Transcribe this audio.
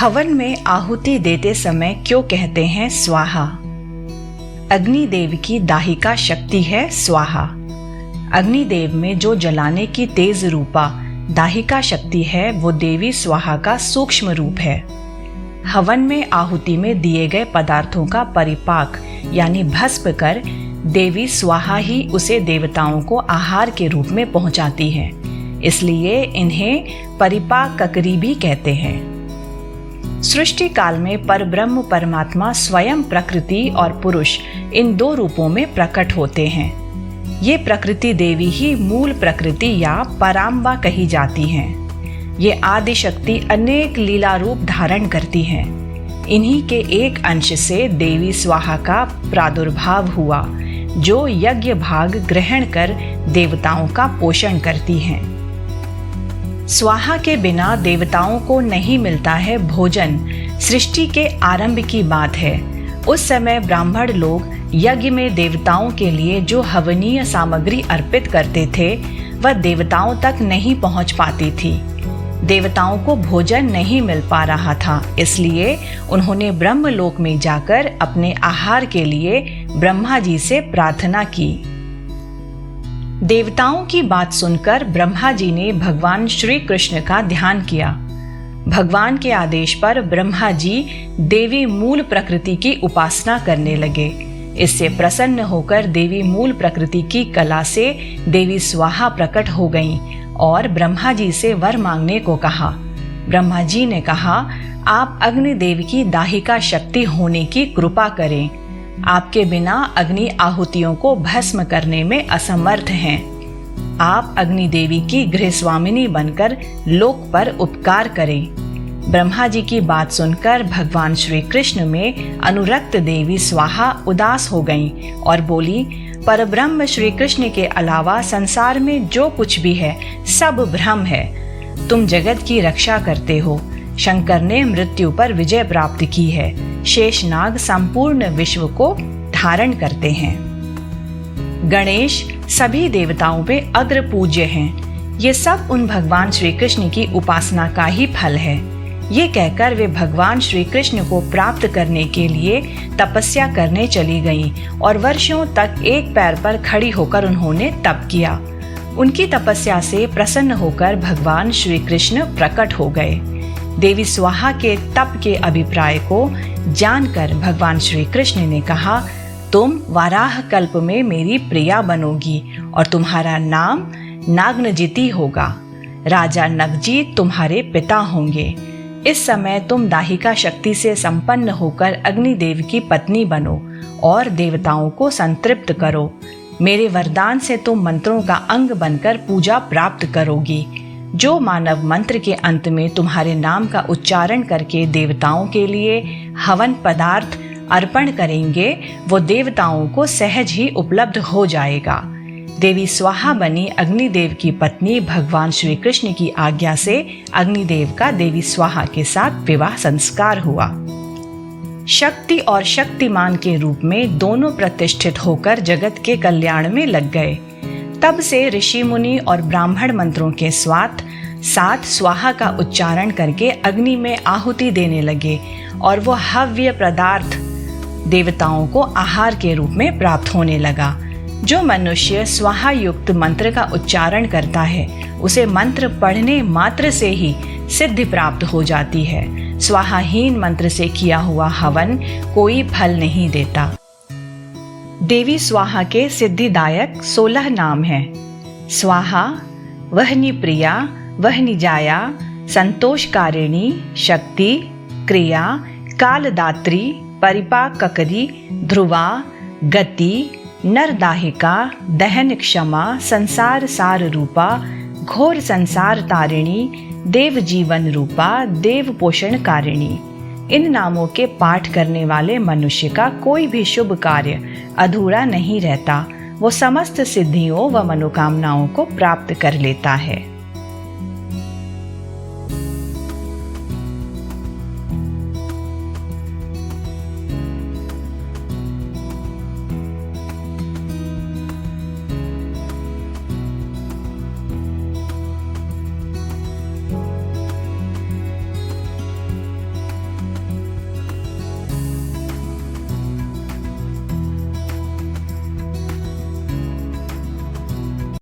हवन में आहुति देते समय क्यों कहते हैं स्वाहा? अग्निदेव की दाहिका शक्ति है स्वाहा। अग्निदेव में जो जलाने की तेज रूपा दाहिका शक्ति है वो देवी स्वाहा का सूक्ष्म रूप है। हवन में आहुति में दिए गए पदार्थों का परिपाक यानी भस्म कर देवी स्वाहा ही उसे देवताओं को आहार के रूप में पहुंचाती है, इसलिए इन्हें परिपाक ककरी भी कहते हैं। सृष्टि काल में परब्रह्म परमात्मा स्वयं प्रकृति और पुरुष इन दो रूपों में प्रकट होते हैं। ये प्रकृति देवी ही मूल प्रकृति या पराम्बा कही जाती हैं। ये आदि शक्ति अनेक लीला रूप धारण करती हैं। इन्हीं के एक अंश से देवी स्वाहा का प्रादुर्भाव हुआ, जो यज्ञ भाग ग्रहण कर देवताओं का पोषण करती हैं। स्वाहा के बिना देवताओं को नहीं मिलता है भोजन। सृष्टि के आरंभ की बात है। उस समय ब्राह्मण लोग यज्ञ में देवताओं के लिए जो हवनीय सामग्री अर्पित करते थे वह देवताओं तक नहीं पहुंच पाती थी। देवताओं को भोजन नहीं मिल पा रहा था, इसलिए उन्होंने ब्रह्मलोक में जाकर अपने आहार के लिए ब्रह्मा जी से प्रार्थना की। देवताओं की बात सुनकर ब्रह्मा जी ने भगवान श्री कृष्ण का ध्यान किया। भगवान के आदेश पर ब्रह्मा जी देवी मूल प्रकृति की उपासना करने लगे। इससे प्रसन्न होकर देवी मूल प्रकृति की कला से देवी स्वाहा प्रकट हो गईं और ब्रह्मा जी से वर मांगने को कहा। ब्रह्मा जी ने कहा, आप अग्निदेव की दाहिका शक्ति होने की कृपा करें। आपके बिना अग्नि आहुतियों को भस्म करने में असमर्थ हैं। आप अग्निदेवी की गृहस्वामिनी बनकर लोक पर उपकार करें। ब्रह्मा जी की बात सुनकर भगवान श्री कृष्ण में अनुरक्त देवी स्वाहा उदास हो गईं और बोली, परब्रह्म श्री कृष्ण के अलावा संसार में जो कुछ भी है सब भ्रम है। तुम जगत की रक्षा करते हो। शंकर ने मृत्यु पर विजय प्राप्त की है। शेषनाग संपूर्ण विश्व को धारण करते हैं। गणेश सभी देवताओं पे अग्र पूज्य हैं। ये सब उन भगवान श्री कृष्ण की उपासना का ही फल है। ये कहकर वे भगवान श्री कृष्ण को प्राप्त करने के लिए तपस्या करने चली गईं और वर्षों तक एक पैर पर खड़ी होकर उन्होंने तप किया। उनकी तपस्या से प्रसन्न होकर भगवान श्री कृष्ण प्रकट हो गए। देवी स्वाहा के तप के अभिप्राय को जानकर भगवान श्री कृष्ण ने कहा, तुम वाराह कल्प में मेरी प्रिया बनोगी और तुम्हारा नाम नागनजिती होगा। राजा नगजी तुम्हारे पिता होंगे। इस समय तुम दाहिका शक्ति से संपन्न होकर अग्निदेव की पत्नी बनो और देवताओं को संतृप्त करो। मेरे वरदान से तुम मंत्रों का अंग बनकर पूजा प्राप्त करोगी। जो मानव मंत्र के अंत में तुम्हारे नाम का उच्चारण करके देवताओं के लिए हवन पदार्थ अर्पण करेंगे वो देवताओं को सहज ही उपलब्ध हो जाएगा। देवी स्वाहा बनी अग्निदेव की पत्नी भगवान श्री कृष्ण की आज्ञा से अग्निदेव का देवी स्वाहा के साथ विवाह संस्कार हुआ। शक्ति और शक्तिमान के रूप में दोनों प्रतिष्ठित होकर जगत के कल्याण में लग गए। तब से ऋषि मुनि और ब्राह्मण मंत्रों के साथ स्वाहा का उच्चारण करके अग्नि में आहुति देने लगे और वो हव्य पदार्थ देवताओं को आहार के रूप में प्राप्त होने लगा। जो मनुष्य स्वाहा युक्त मंत्र का उच्चारण करता है उसे मंत्र पढ़ने मात्र से ही सिद्धि प्राप्त हो जाती है। स्वाहाहीन मंत्र से किया हुआ हवन कोई फल नहीं देता। देवी स्वाहा के सिद्धिदायक 16 नाम हैं। स्वाहा, वहनी प्रिया, वहनी जाया, संतोषकारिणी, शक्ति, क्रिया, कालदात्री, परिपाक ककरी, ध्रुवा, गति, नरदाहिका, दहन क्षमा, संसार सार रूपा, घोर संसार तारिणी, देव जीवन रूपा, देव पोषण कारिणी। इन नामों के पाठ करने वाले मनुष्य का कोई भी शुभ कार्य अधूरा नहीं रहता। वो समस्त सिद्धियों व मनोकामनाओं को प्राप्त कर लेता है।